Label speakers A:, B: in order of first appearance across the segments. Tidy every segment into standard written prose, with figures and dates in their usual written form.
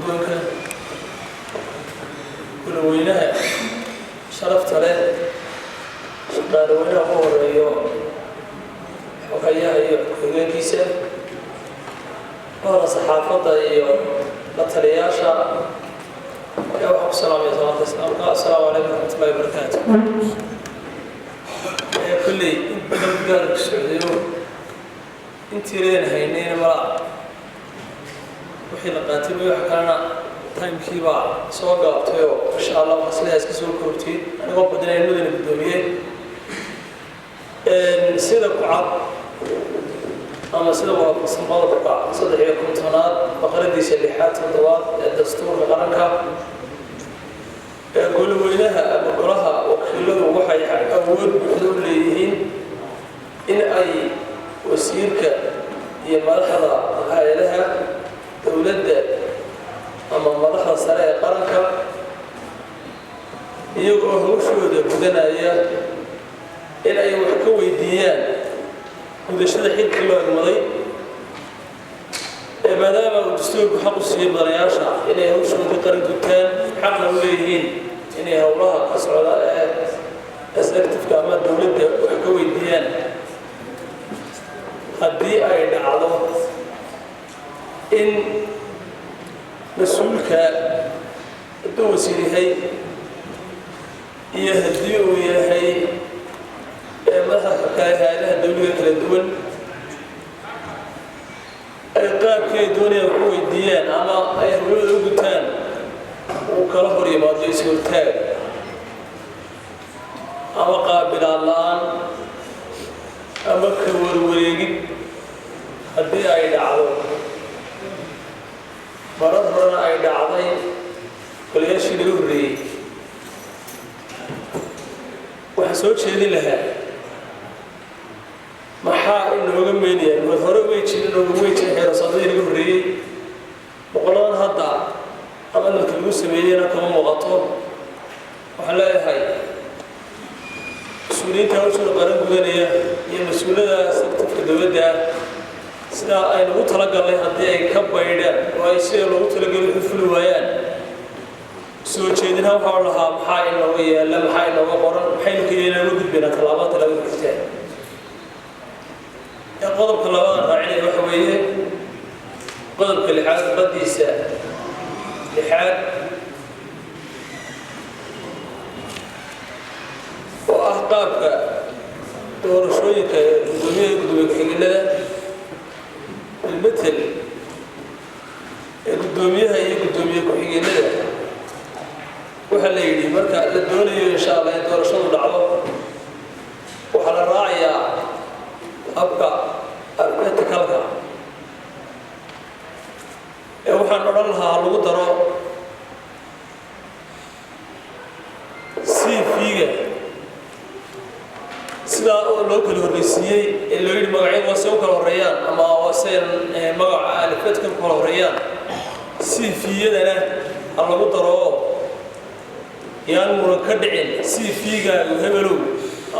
A: guddoonka gudaweynaha sharafta leh shaqaalaweynaha ugu horeeyo xogayaha iyo ku-xigeenkiisa hora saxaafadda iyo la taliyayaasha waxaan ku salaamaya salaanta islaamka assalaamu calaykum waraxmatullaahi wabarakaatu kulley in badan gaarka socdayo intii leen haynayna mala wixii la qaatay wax kalena timekii baa soo gaabtay oo insha allah maslahaas ka soo kortay anigoo badnay mudane guddoomiyey sida ku cad ama sida waafaqsan qodobka 13-aad faqradiisa 6-7 ee dastuurka qaranka gudaweynaha ama golaha wakiiladu waxay awood buuxda u leeyihiin in ay wasiirka iyo madaxda hay'adaha dowladda ama madaxda sare ee qaranka iyagoo hawshooda gudanaya in ay wax ka weydiiyaan gudashada xilkii loo egmaday maadaama uu dastuurku xaq u siiyey mudanayaasha inay hawshooda qaran gutaan xaqna u leeyihiin inay howlaha ka socda ee executive-ka ama dowladda wax ka weydiiyaan haddii ay dhacdo in mas-uulka hadduu wasiir yahay iyo haddii uu yahay madaxda kale hay'adaha dawliga kala duwan ay qaabkii ay doonayaan ku weydiiyaan ama ay hawlada u gutaan uu kala hor yimaado is-hortaag ama qaabilaan la-aan ama ka warwareegid haddii ay dhacdo marar horena ay dhacday golayaashii laga horreeyey waxaan soo jeedin lahaa maxaa inooga meynayaan mad hore way jirin xeerasadadii laga horreeyey boqoladan hadda amalka lagu sameeyeyna kama muuqato waxaan leeyahay mas-uuliyiinta hawshooda qaran gudanaya iyo mas-uulada sektorka dowladda sidaa ay nagu talagalnay haddii ay ka baydhaan oo ay sida loogu talagalay u fuli waayaan soo jeedinaha waxaa lahaa maxaa inooga yaalla maxaa inooga qoran maxaynu ka yeelaan u gudbaynaa tallaabada laga xigtaan qodobka labaad raacinaya waxa weeye qodobka 6 qadiisa 6 oo ah qaabka doorashooyinka gudoomiyaha gudoomiye ku-xigeenada المثل gudoomiyaha iyo gudoomiye ku-xigeenada waxa la yidhi marka la doonayo insha allah in doorashadu dhacdo waxaa la raacayaa habka artikalka waxaan odhan lahaa lagu daro CV-ga sidaa oo loo kala horreysiiyey ee loo yidhi magacyadu waa se u kala horreeyaan ama waa seen magaca alifeedka u kala horreeyaan CV-yadana ha lagu daro yaan muran ka dhicin CV-gaagu hebelow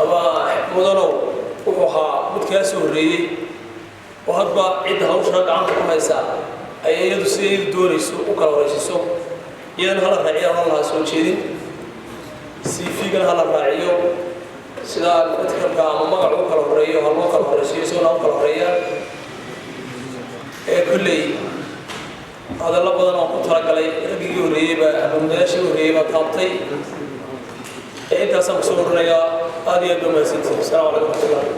A: ama mudanow wuxuu ahaa mid kaa soo horreeyey oo hadba cidda hawshaa gacanta ku haysaa ay iyadu siday doonayso u kala horreysiiso iyadana hala raaciya odhan lahaa soo jeedin CV-gana hala raaciyo sidaa alifeedka ama magac u kala horreeyo ha loo kala horreysiiyo isagona u kala horreeyaan kolley hadallo badan oo ku talagalay raggii horreeyeyba ama mudanayaashii horreeyey baa taabtay intaasaan kusoo horinayaa aad iyo aad baa mahadsantihiin. Assalaamu calaykum waraxmatullahi.